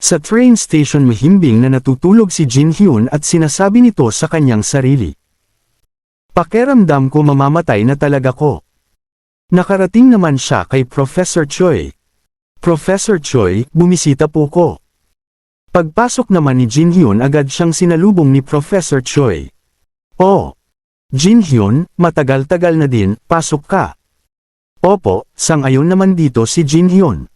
Sa train station mahimbing na natutulog si Jin Hyun at sinasabi nito sa kanyang sarili. Pakiramdam ko mamamatay na talaga ko. Nakarating naman siya kay Professor Choi. Professor Choi, bumisita po ko. Pagpasok naman ni Jin Hyun agad siyang sinalubong ni Professor Choi. Oh! Jin Hyun, matagal-tagal na din, pasok ka. Opo, sang-ayon naman dito si Jin Hyun.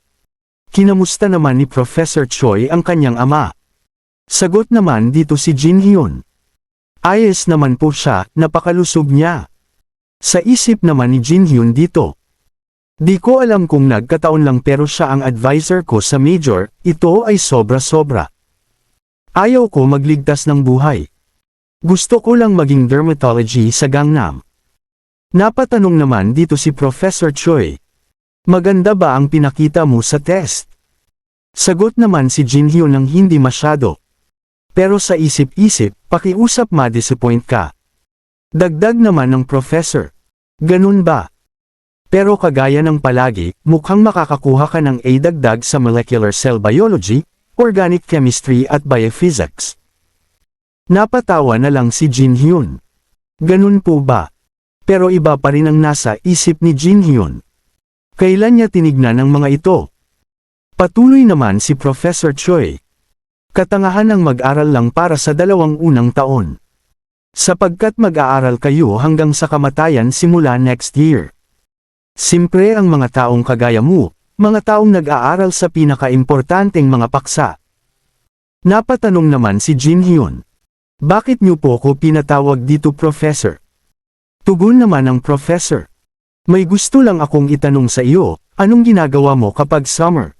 Kinamusta naman ni Professor Choi ang kanyang ama? Sagot naman dito si Jin Hyun. Ayos naman po siya, napakalusog niya. Sa isip naman ni Jin Hyun dito. Di ko alam kung nagkataon lang pero siya ang advisor ko sa major, ito ay sobra-sobra. Ayaw ko magligtas ng buhay. Gusto ko lang maging dermatology sa Gangnam. Napatanong naman dito si Professor Choi. Maganda ba ang pinakita mo sa test? Sagot naman si Jin Hyun ng hindi masyado. Pero sa isip-isip, pakiusap ma-disappoint ka. Dagdag naman ng professor. Ganun ba? Pero kagaya ng palagi, mukhang makakakuha ka ng A dagdag sa molecular cell biology, organic chemistry at biophysics. Napatawa na lang si Jin Hyun. Ganun po ba? Pero iba pa rin ang nasa isip ni Jin Hyun. Kailan niya tinignan ang mga ito? Patuloy naman si Professor Choi. Katangahan ang mag-aral lang para sa 2 unang taon. Sapagkat mag-aaral kayo hanggang sa kamatayan simula next year. Simpre ang mga taong kagaya mo, mga taong nag-aaral sa pinaka-importanteng mga paksa. Napatanong naman si Jin Hyun. Bakit niyo po ko pinatawag dito Professor? Tugon naman ng Professor. May gusto lang akong itanong sa iyo, anong ginagawa mo kapag summer?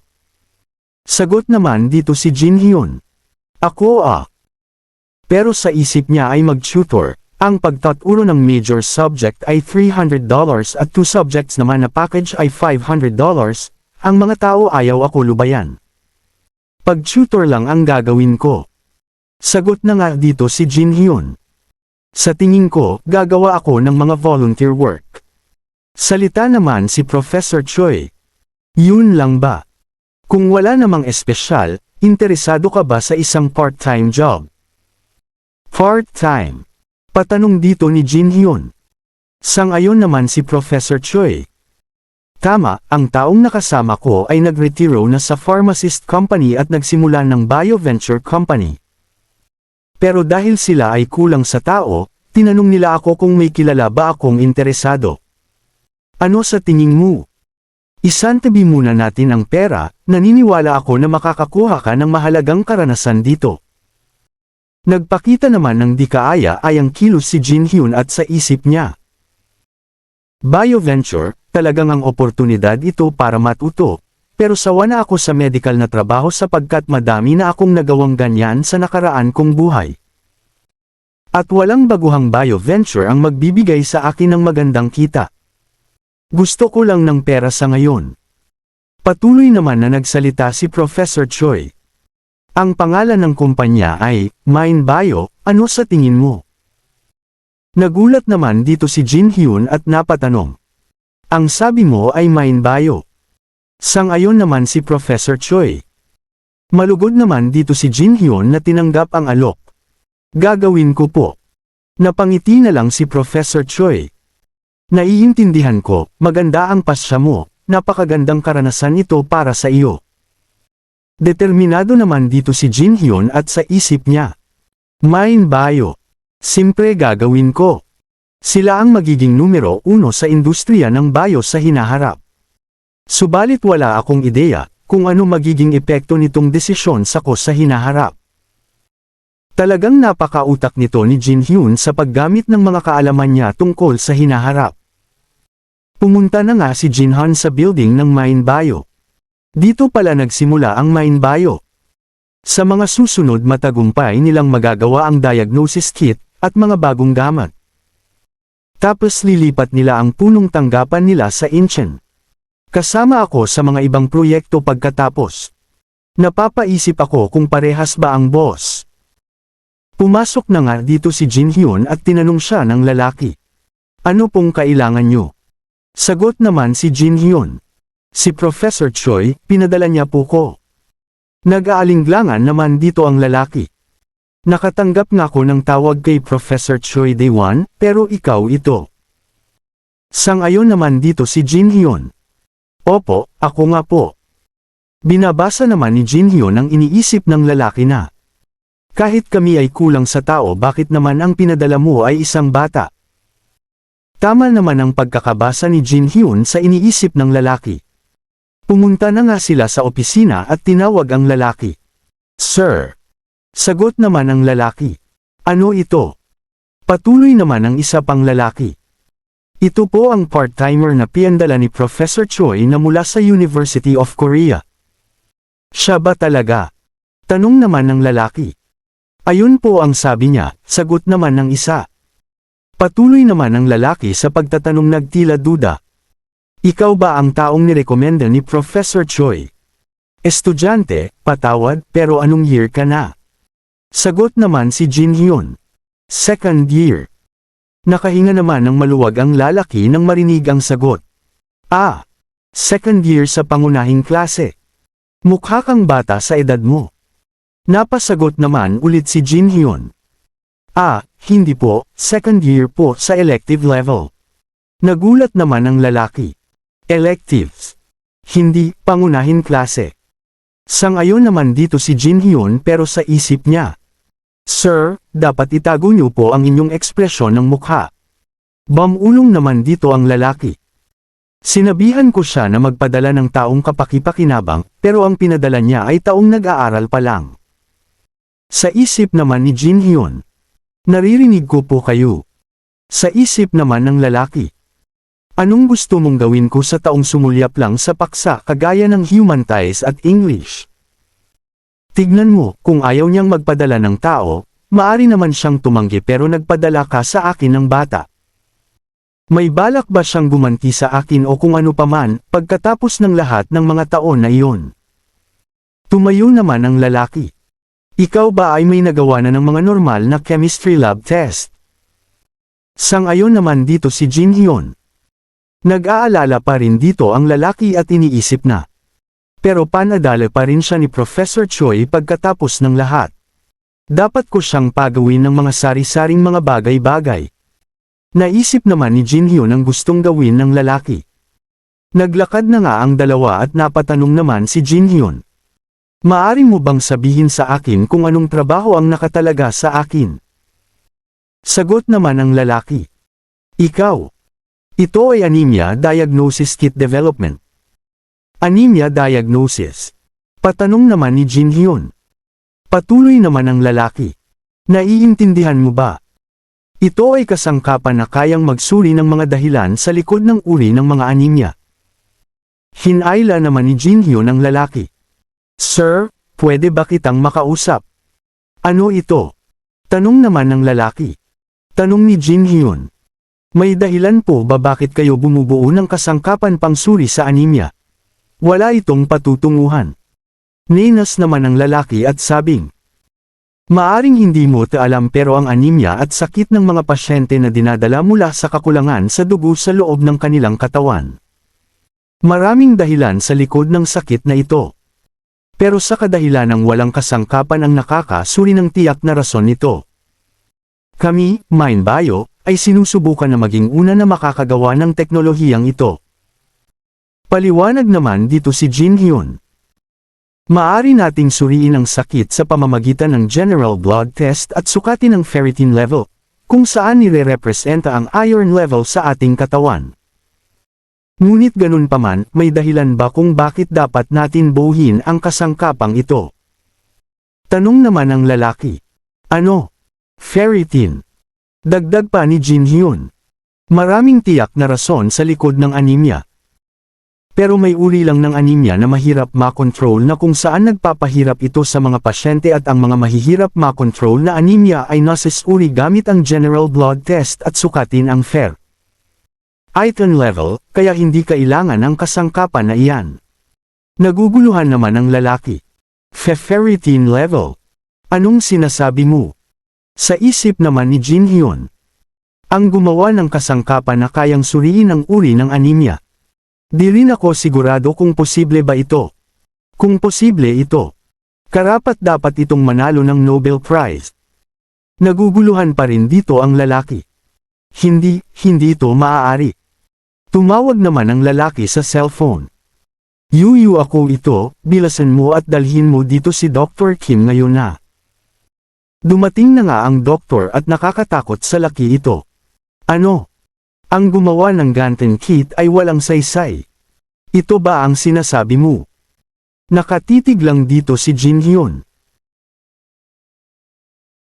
Sagot naman dito si Jin Hyun. Ako Pero sa isip niya ay mag-tutor, ang pagtaturo ng major subject ay $300 at 2 subjects naman na package ay $500, ang mga tao ayaw ako lubayan. Pag-tutor lang ang gagawin ko. Sagot na nga dito si Jin Hyun. Sa tingin ko, gagawa ako ng mga volunteer work. Salita naman si Professor Choi. Yun lang ba? Kung wala namang espesyal, interesado ka ba sa isang part-time job? Part-time? Patanong dito ni Jin Hyun. Sang-ayon naman si Professor Choi. Tama, ang taong nakasama ko ay nagretiro na sa pharmacist company at nagsimula ng bioventure company. Pero dahil sila ay kulang sa tao, tinanong nila ako kung may kilala ba akong interesado. Ano sa tingin mo? Isantabi muna natin ang pera, naniniwala ako na makakakuha ka ng mahalagang karanasan dito. Nagpakita naman ng di kaaya ay ang kilos si Jin Hyun at sa isip niya. Bioventure, talagang ang oportunidad ito para matuto. Pero sawa na ako sa medical na trabaho sapagkat madami na akong nagawang ganyan sa nakaraan kong buhay. At walang baguhang bioventure ang magbibigay sa akin ng magandang kita. Gusto ko lang ng pera sa ngayon. Patuloy naman na nagsalita si Professor Choi. Ang pangalan ng kumpanya ay MindBio, ano sa tingin mo? Nagulat naman dito si Jin Hyun at napatanong. Ang sabi mo ay MindBio. Sang-ayon naman si Professor Choi. Malugod naman dito si Jin Hyun na tinanggap ang alok. Gagawin ko po. Napangiti na lang si Professor Choi. Naiintindihan ko, maganda ang pasya mo, napakagandang karanasan ito para sa iyo. Determinado naman dito si Jin Hyun at sa isip niya. MindBio. Simpre gagawin ko. Sila ang magiging numero 1 sa industriya ng bio sa hinaharap. Subalit wala akong ideya kung ano magiging epekto nitong desisyon ko sa hinaharap. Talagang napakautak nito ni Jin Hyun sa paggamit ng mga kaalaman niya tungkol sa hinaharap. Pumunta na nga si Jin Han sa building ng MindBio. Dito pala nagsimula ang MindBio. Sa mga susunod matagumpay nilang magagawa ang diagnosis kit at mga bagong gamot. Tapos lilipat nila ang punong tanggapan nila sa Incheon. Kasama ako sa mga ibang proyekto pagkatapos. Napapaisip ako kung parehas ba ang boss. Pumasok na nga dito si Jin Hyun at tinanong siya ng lalaki. Ano pong kailangan nyo? Sagot naman si Jin Hyun. Si Professor Choi, pinadala niya po ko. Nag-aalinglangan naman dito ang lalaki. Nakatanggap nga ako ng tawag kay Professor Choi Dae-won, pero ikaw ito. Sang-ayon naman dito si Jin Hyun. Opo, ako nga po. Binabasa naman ni Jin Hyun ang iniisip ng lalaki na. Kahit kami ay kulang sa tao, bakit naman ang pinadala mo ay isang bata? Tama naman ang pagkakabasa ni Jin Hyun sa iniisip ng lalaki. Pumunta na nga sila sa opisina at tinawag ang lalaki. Sir. Sagot naman ang lalaki. Ano ito? Patuloy naman ang isa pang lalaki. Ito po ang part-timer na pinadala ni Professor Choi na mula sa University of Korea. Siya ba talaga? Tanong naman ng lalaki. Ayun po ang sabi niya, sagot naman ng isa. Patuloy naman ang lalaki sa pagtatanong, nagtila duda. Ikaw ba ang taong nirekomenda ni Professor Choi? Estudyante, patawad, pero anong year ka na? Sagot naman si Jin Hyun. Second year. Nakahinga naman ng maluwag ang lalaki nang marinig ang sagot. Second year sa pangunahing klase. Mukha kang bata sa edad mo. Napasagot naman ulit si Jin Hyun. Hindi po, second year po sa elective level. Nagulat naman ang lalaki. Electives. Hindi, pangunahing klase. Sang-ayon naman dito si Jin Hyun, pero sa isip niya. Sir, dapat itago niyo po ang inyong ekspresyon ng mukha. Bamulong naman dito ang lalaki. Sinabihan ko siya na magpadala ng taong kapaki-pakinabang, pero ang pinadala niya ay taong nag-aaral pa lang. Sa isip naman ni Jin Hyun. Naririnig ko po kayo. Sa isip naman ng lalaki. Anong gusto mong gawin ko sa taong sumulyap lang sa paksa kagaya ng Humanities at English? Tignan mo, kung ayaw niyang magpadala ng tao, maari naman siyang tumanggi, pero nagpadala ka sa akin ng bata. May balak ba siyang gumanti sa akin o kung ano paman, pagkatapos ng lahat ng mga taon na iyon? Tumayo naman ang lalaki. Ikaw ba ay may nagawa na ng mga normal na chemistry lab test? Sang-ayon naman dito si Jin Hyun. Nag-aalala pa rin dito ang lalaki at iniisip na. Pero panadala pa rin siya ni Professor Choi pagkatapos ng lahat. Dapat ko siyang pagawin ng mga sari-saring mga bagay-bagay. Naisip naman ni Jin Hyun ang gustong gawin ng lalaki. Naglakad na nga ang dalawa at napatanong naman si Jin Hyun. Maari mo bang sabihin sa akin kung anong trabaho ang nakatalaga sa akin? Sagot naman ng lalaki. Ikaw. Ito ay Anemia Diagnosis Kit Development. Anemia Diagnosis. Patanong naman ni Jin Hyun. Patuloy naman ang lalaki. Naiintindihan mo ba? Ito ay kasangkapan na kayang magsuri ng mga dahilan sa likod ng uri ng mga anemia. Hinayla naman ni Jin Hyun ang lalaki. Sir, pwede ba kitang makausap? Ano ito? Tanong naman ng lalaki. Tanong ni Jin Hyun. May dahilan po ba bakit kayo bumubuo ng kasangkapan pangsuri sa anemia? Wala itong patutunguhan. Ninas naman ng lalaki at sabing. Maaring hindi mo alam, pero ang anemia at sakit ng mga pasyente na dinadala mula sa kakulangan sa dugo sa loob ng kanilang katawan. Maraming dahilan sa likod ng sakit na ito. Pero sa kadahilan ng walang kasangkapan ang nakakasuri ng tiyak na rason nito. Kami, MindBio, ay sinusubukan na maging una na makakagawa ng teknolohiyang ito. Paliwanag naman dito si Jin Hyun. Maari nating suriin ang sakit sa pamamagitan ng general blood test at sukatin ang ferritin level, kung saan nire-representa ang iron level sa ating katawan. Ngunit ganun pa man, may dahilan ba kung bakit dapat natin buuhin ang kasangkapang ito? Tanong naman ng lalaki. Ano? Ferritin. Dagdag pa ni Jin Hyun. Maraming tiyak na rason sa likod ng anemia. Pero may uri lang ng anemia na mahirap makontrol, na kung saan nagpapahirap ito sa mga pasyente, at ang mga mahihirap makontrol na anemia ay nasusuri gamit ang general blood test at sukatin ang ferritin level, kaya hindi kailangan ang kasangkapan na iyan. Naguguluhan naman ang lalaki. Ferritin level. Anong sinasabi mo? Sa isip naman ni Jin Hyun. Ang gumawa ng kasangkapan na kayang suriin ang uri ng anemia. Di rin ako sigurado kung posible ba ito. Kung posible ito, Karapat-dapat itong manalo ng Nobel Prize. Naguguluhan pa rin dito ang lalaki. Hindi ito maaari. Tumawag naman ang lalaki sa cellphone. Yuyu ako ito, bilasan mo at dalhin mo dito si Dr. Kim ngayon na. Dumating na nga ang doktor at nakakatakot sa laki ito. Ano? Ang gumawa ng Ganten kit ay walang saysay. Ito ba ang sinasabi mo? Nakatitig lang dito si Jin Hyun.